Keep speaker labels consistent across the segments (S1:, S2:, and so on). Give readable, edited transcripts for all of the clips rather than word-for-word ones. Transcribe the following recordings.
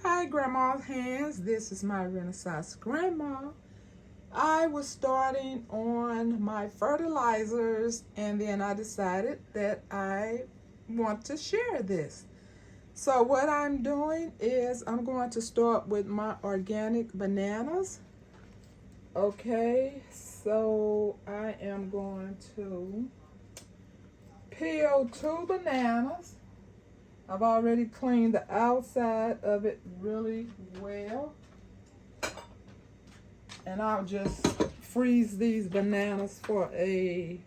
S1: Hi, Grandma's Hands. This is my Renaissance Grandma. I was starting on my fertilizers, and then I decided that I want to share this. So what I'm doing is I'm going to start with my organic bananas. Okay, so I am going to peel 2 bananas. I've already cleaned the outside of it really well. And I'll just freeze these bananas for a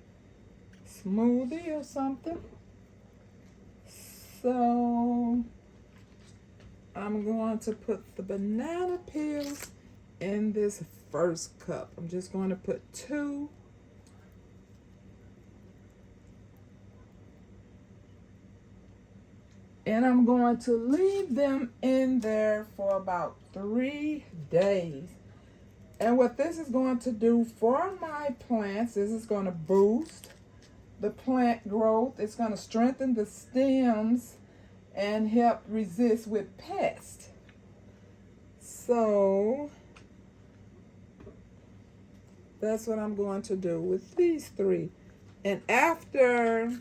S1: smoothie or something. So I'm going to put the banana peels in this first cup. I'm just going to put 2. And I'm going to leave them in there for about 3 days. And what this is going to do for my plants is it's going to boost the plant growth. It's going to strengthen the stems and help resist with pests. So that's what I'm going to do with these 3. And after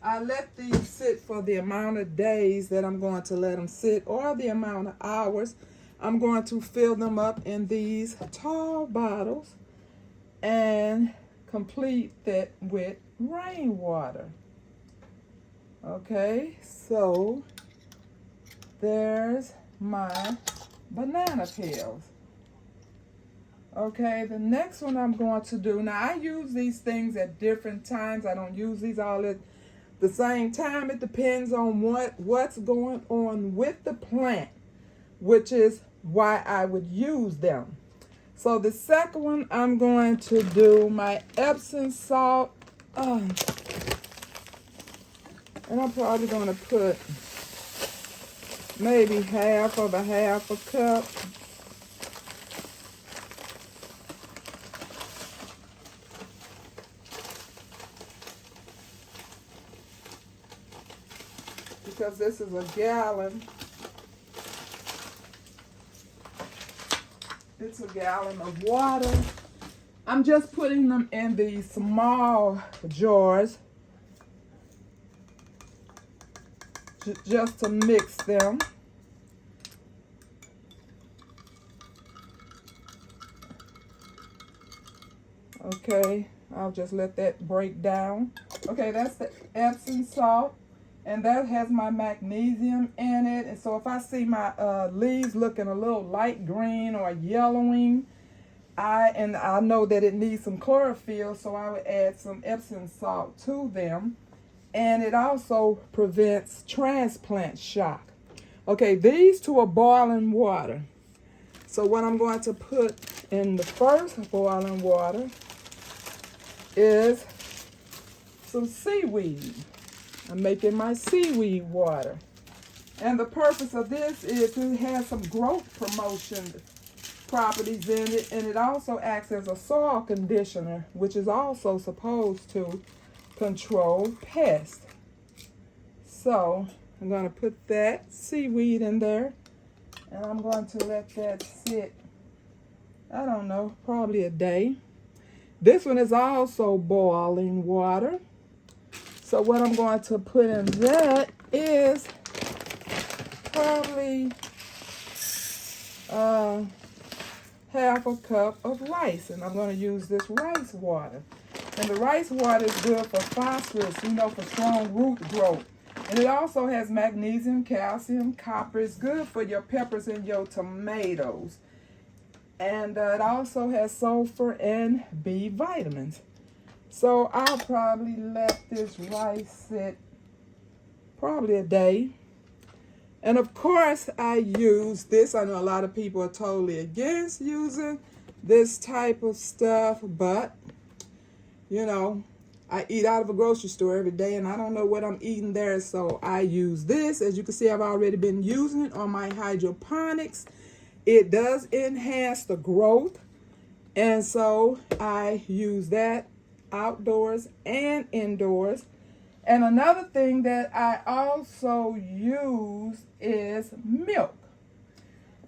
S1: I let these sit for the amount of days that I'm going to let them sit, or the amount of hours, I'm going to fill them up in these tall bottles and complete that with rainwater. Okay, so there's my banana peels. Okay, the next one I'm going to do, now I use these things at different times. I don't use these all at the same time. It depends on what's going on with the plant, which is why I would use them. So the second one, I'm going to do my Epsom salt. And I'm probably going to put maybe half a cup. Because this is a gallon. It's a gallon of water. I'm just putting them in these small jars just to mix them. Okay, I'll just let that break down. Okay, that's the Epsom salt. And that has my magnesium in it. And so if I see my leaves looking a little light green or yellowing, I know that it needs some chlorophyll, so I would add some Epsom salt to them. And it also prevents transplant shock. Okay, these 2 are boiling water. So what I'm going to put in the first boiling water is some seaweed. I'm making my seaweed water. And the purpose of this is it has some growth promotion properties in it, and it also acts as a soil conditioner, which is also supposed to control pests. So I'm going to put that seaweed in there, and I'm going to let that sit, I don't know, probably a day. This one is also boiling water. So what I'm going to put in that is probably half a cup of rice. And I'm going to use this rice water. And the rice water is good for phosphorus, for strong root growth. And it also has magnesium, calcium, copper. It's good for your peppers and your tomatoes. And it also has sulfur and B vitamins. So I'll probably let this rice sit probably a day. And of course I use this. I know a lot of people are totally against using this type of stuff, but I eat out of a grocery store every day and I don't know what I'm eating there, so I use this. As you can see, I've already been using it on my hydroponics. It does enhance the growth, and so I use that outdoors and indoors. And another thing that I also use is milk.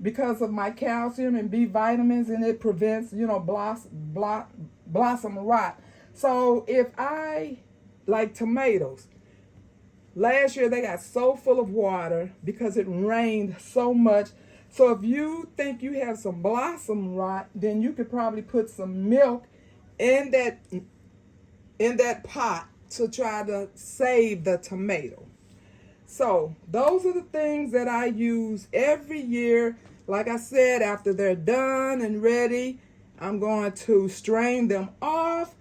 S1: because of my calcium and B vitamins, and it prevents, you know, blossom rot. So if I, like tomatoes, last year they got so full of water because it rained so much. So if you think you have some blossom rot, then you could probably put some milk in that pot to try to save the tomato. So those are the things that I use every year. Like I said, after they're done and ready, I'm going to strain them off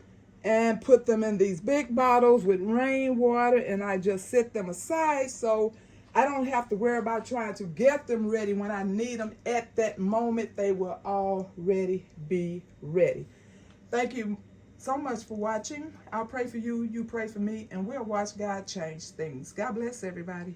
S1: and put them in these big bottles with rainwater, and I just set them aside so I don't have to worry about trying to get them ready. When I need them at that moment, they will already be ready. Thank you so much for watching. I'll pray for you, you pray for me, and we'll watch God change things. God bless everybody.